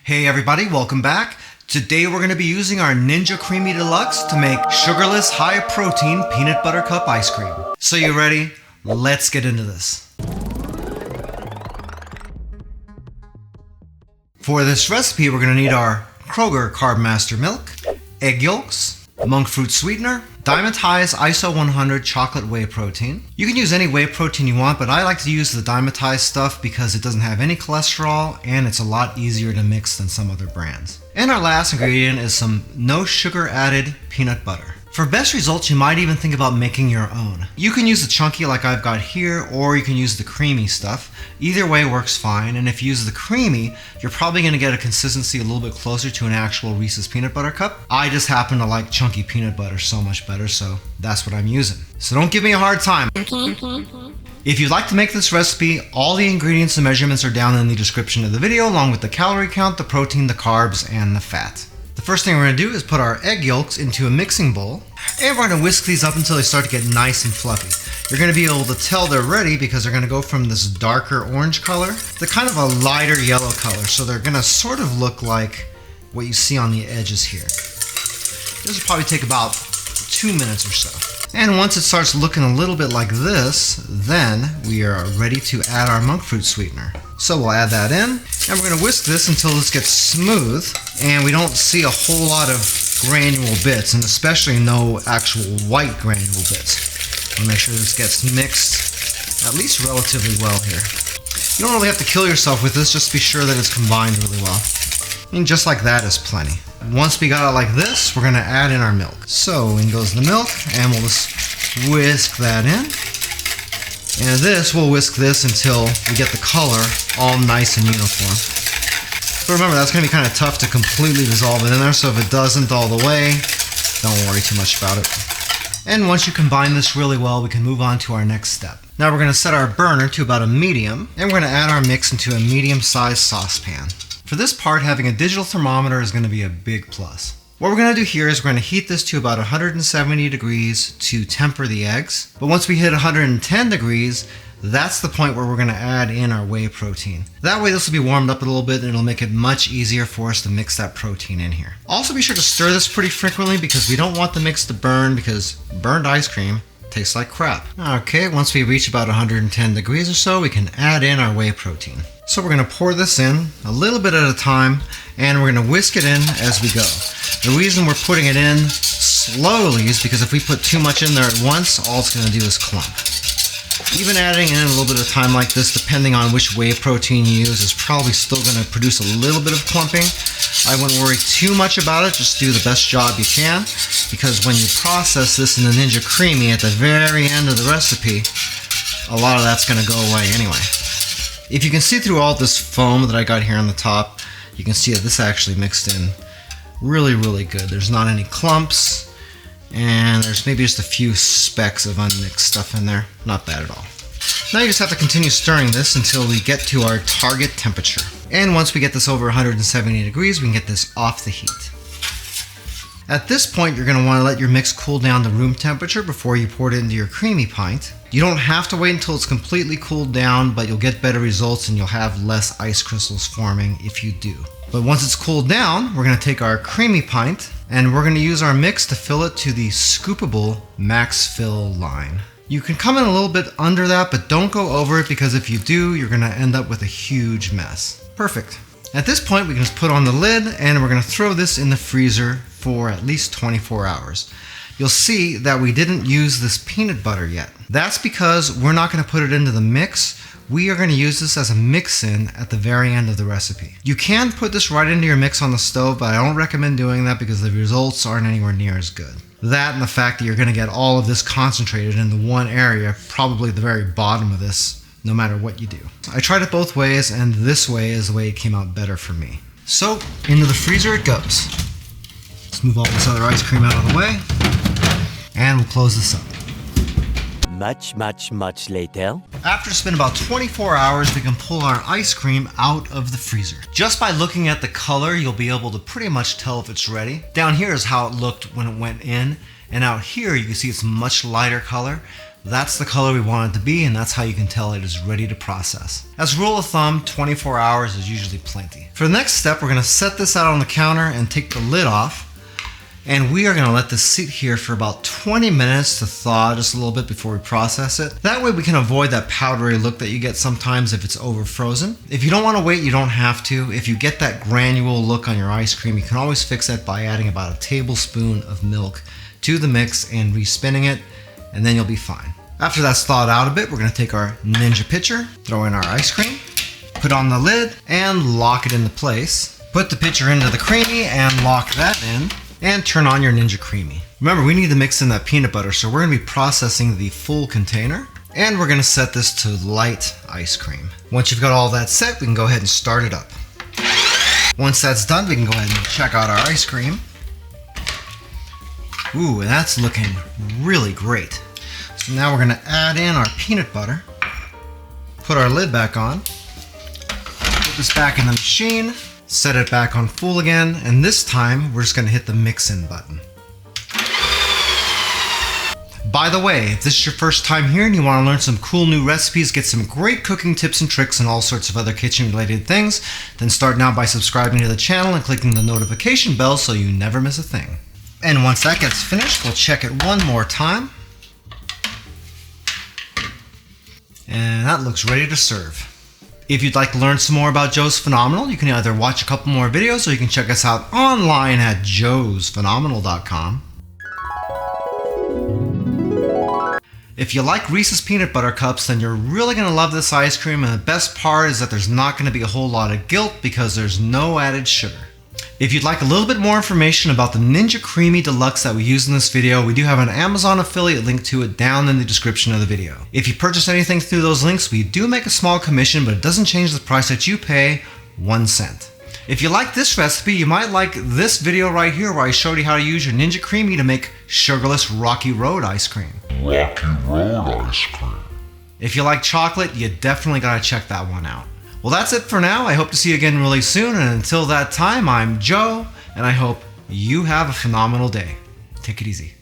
Hey everybody, welcome back. Today we're going to be using our Ninja Creami Deluxe to make sugarless, high-protein peanut butter cup ice cream. So you ready? Let's get into this. For this recipe, we're going to need our Kroger Carbmaster milk, egg yolks, monk fruit sweetener, Dymatize ISO 100 chocolate whey protein. You can use any whey protein you want, but I like to use the Dymatize stuff because it doesn't have any cholesterol and it's a lot easier to mix than some other brands. And our last ingredient is some no sugar added peanut butter. For best results, you might even think about making your own. You can use the chunky like I've got here, or you can use the creamy stuff. Either way works fine, and if you use the creamy, you're probably going to get a consistency a little bit closer to an actual Reese's peanut butter cup. I just happen to like chunky peanut butter so much better, so that's what I'm using. So don't give me a hard time. If you'd like to make this recipe, all the ingredients and measurements are down in the description of the video, along with the calorie count, the protein, the carbs, and the fat. The first thing we're going to do is put our egg yolks into a mixing bowl, and we're going to whisk these up until they start to get nice and fluffy. You're going to be able to tell they're ready because they're going to go from this darker orange color to kind of a lighter yellow color, so they're going to sort of look like what you see on the edges here. This will probably take about 2 minutes or so. And once it starts looking a little bit like this, then we are ready to add our monk fruit sweetener. So we'll add that in, and we're going to whisk this until this gets smooth and we don't see a whole lot of granule bits, and especially no actual white granule bits. We'll make sure this gets mixed at least relatively well here. You don't really have to kill yourself with this, just be sure that it's combined really well. And just like that is plenty. Once we got it like this, we're going to add in our milk. So in goes the milk, and we'll just whisk that in. And we'll whisk this until we get the color all nice and uniform. But remember, that's going to be kind of tough to completely dissolve it in there, so if it doesn't all the way, don't worry too much about it. And once you combine this really well, we can move on to our next step. Now we're going to set our burner to about a medium, and we're going to add our mix into a medium-sized saucepan. For this part, having a digital thermometer is going to be a big plus. What we're going to do here is we're going to heat this to about 170 degrees to temper the eggs. But once we hit 110 degrees, that's the point where we're going to add in our whey protein. That way this will be warmed up a little bit and it'll make it much easier for us to mix that protein in here. Also be sure to stir this pretty frequently because we don't want the mix to burn, because burned ice cream tastes like crap. Okay, once we reach about 110 degrees or so, we can add in our whey protein. So we're going to pour this in a little bit at a time, and we're going to whisk it in as we go. The reason we're putting it in slowly is because if we put too much in there at once, all it's going to do is clump. Even adding in a little bit of time like this, depending on which whey protein you use, is probably still going to produce a little bit of clumping. I wouldn't worry too much about it, just do the best job you can, because when you process this in the Ninja Creami at the very end of the recipe, a lot of that's going to go away anyway. If you can see through all this foam that I got here on the top, you can see that this actually mixed in really, really good. There's not any clumps, and there's maybe just a few specks of unmixed stuff in there. Not bad at all. Now you just have to continue stirring this until we get to our target temperature. And once we get this over 170 degrees, we can get this off the heat. At this point, you're going to want to let your mix cool down to room temperature before you pour it into your creamy pint. You don't have to wait until it's completely cooled down, but you'll get better results and you'll have less ice crystals forming if you do. But once it's cooled down, we're going to take our creamy pint and we're going to use our mix to fill it to the scoopable max fill line. You can come in a little bit under that, but don't go over it, because if you do, you're going to end up with a huge mess. Perfect. At this point, we can just put on the lid and we're going to throw this in the freezer for at least 24 hours. You'll see that we didn't use this peanut butter yet. That's because we're not going to put it into the mix. We are going to use this as a mix-in at the very end of the recipe. You can put this right into your mix on the stove, but I don't recommend doing that because the results aren't anywhere near as good. That and the fact that you're going to get all of this concentrated in the one area, probably the very bottom of this, no matter what you do. I tried it both ways, and this way is the way it came out better for me. So, into the freezer it goes. Let's move all this other ice cream out of the way, and we'll close this up. Much later. After it's been about 24 hours, we can pull our ice cream out of the freezer. Just by looking at the color, you'll be able to pretty much tell if it's ready. Down here is how it looked when it went in, and out here you can see it's much lighter color. That's the color we want it to be, and that's how you can tell it is ready to process. As a rule of thumb, 24 hours is usually plenty. For the next step, we're going to set this out on the counter and take the lid off. And we are going to let this sit here for about 20 minutes to thaw just a little bit before we process it. That way we can avoid that powdery look that you get sometimes if it's over frozen. If you don't want to wait, you don't have to. If you get that granule look on your ice cream, you can always fix that by adding about a tablespoon of milk to the mix and respinning it, and then you'll be fine. After that's thawed out a bit, we're going to take our Ninja pitcher, throw in our ice cream, put on the lid, and lock it into place. Put the pitcher into the creamy and lock that in, and turn on your Ninja Creami. Remember, we need to mix in that peanut butter, so we're going to be processing the full container, and we're going to set this to light ice cream. Once you've got all that set, we can go ahead and start it up. Once that's done, we can go ahead and check out our ice cream. Ooh, and that's looking really great. So now we're going to add in our peanut butter, put our lid back on, put this back in the machine, set it back on full again, and this time we're just going to hit the mix in button. By the way, if this is your first time here and you want to learn some cool new recipes, get some great cooking tips and tricks and all sorts of other kitchen related things, then start now by subscribing to the channel and clicking the notification bell so you never miss a thing. And once that gets finished, we'll check it one more time. And that looks ready to serve. If you'd like to learn some more about Joe's Phenomenal, you can either watch a couple more videos or you can check us out online at joesphenomenal.com. If you like Reese's peanut butter cups, then you're really going to love this ice cream, and the best part is that there's not going to be a whole lot of guilt because there's no added sugar. If you'd like a little bit more information about the Ninja Creami Deluxe that we use in this video, we do have an Amazon affiliate link to it down in the description of the video. If you purchase anything through those links, we do make a small commission, but it doesn't change the price that you pay 1 cent. If you like this recipe, you might like this video right here where I showed you how to use your Ninja Creami to make sugarless Rocky Road ice cream. Rocky Road ice cream. If you like chocolate, you definitely gotta check that one out. Well, that's it for now. I hope to see you again really soon, and until that time, I'm Joe, and I hope you have a phenomenal day. Take it easy.